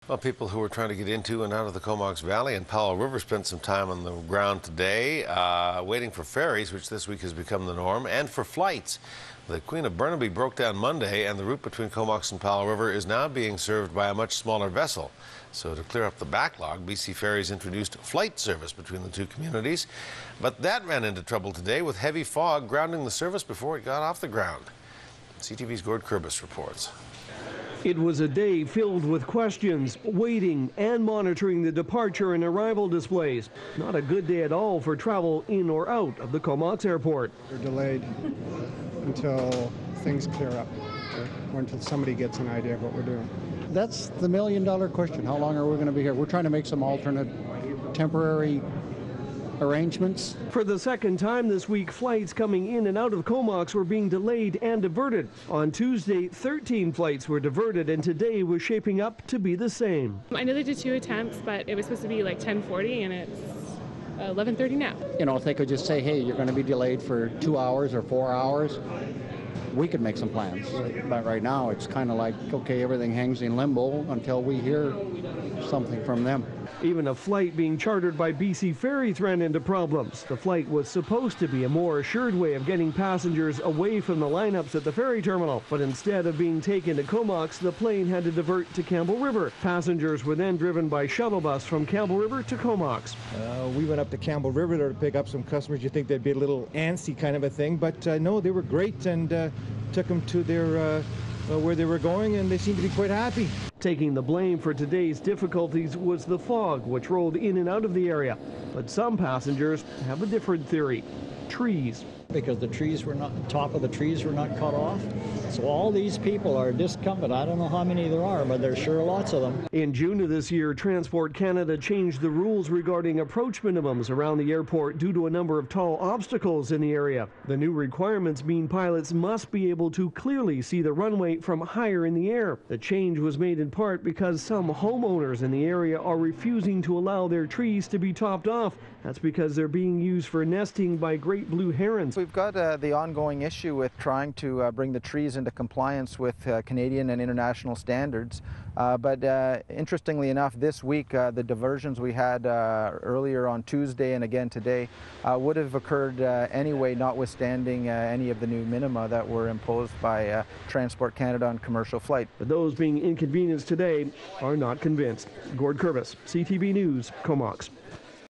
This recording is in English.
Well, people who were trying to get into and out of the Comox Valley and Powell River spent some time on the ground today, waiting for ferries, which this week has become the norm, and for flights. The Queen of Burnaby broke down Monday, and the route between Comox and Powell River is now being served by a much smaller vessel. So to clear up the backlog, BC Ferries introduced flight service between the two communities. But that ran into trouble today with heavy fog grounding the service before it got off the ground. CTV's Gord Kurbis reports. It was a day filled with questions, waiting, and monitoring the departure and arrival displays. Not a good day at all for travel in or out of the Comox Airport. We're delayed until things clear up, or until somebody gets an idea of what we're doing. That's the million-dollar question. How long are we going to be here? We're trying to make some alternate temporary arrangements. For the second time this week, flights coming in and out of Comox were being delayed and diverted. On Tuesday, 13 flights were diverted, and today was shaping up to be the same. I know they did 2 attempts, but it was supposed to be like 10:40, and it's 11:30 now. You know, if they could just say, hey, you're going to be delayed for 2 hours or 4 hours, we could make some plans. But right now, it's kind of like, okay, everything hangs in limbo until we hear something from them. Even a flight being chartered by BC Ferries ran into problems. The flight was supposed to be a more assured way of getting passengers away from the lineups at the ferry terminal, but instead of being taken to Comox, the plane had to divert to Campbell River. Passengers were then driven by shuttle bus from Campbell River to Comox. We went up to Campbell River to pick up some customers. You think they'd be a little antsy kind of a thing, but no, they were great and took them to their where they were going, and they seemed to be quite happy. Taking the blame for today's difficulties was the fog, which rolled in and out of the area. But some passengers have a different theory. Trees. Because the trees were not, the top of the trees were not cut off. So all these people are discomfort. I don't know how many there are, but there's sure lots of them. In June of this year, Transport Canada changed the rules regarding approach minimums around the airport due to a number of tall obstacles in the area. The new requirements mean pilots must be able to clearly see the runway from higher in the air. The change was made in part because some homeowners in the area are refusing to allow their trees to be topped off. That's because they're being used for nesting by great blue herons. We've got the ongoing issue with trying to bring the trees into compliance with Canadian and international standards. But interestingly enough, this week, the diversions we had earlier on Tuesday and again today would have occurred anyway, notwithstanding any of the new minima that were imposed by Transport Canada on commercial flight. But those being inconvenienced today are not convinced. Gord Kurbis, CTV News, Comox.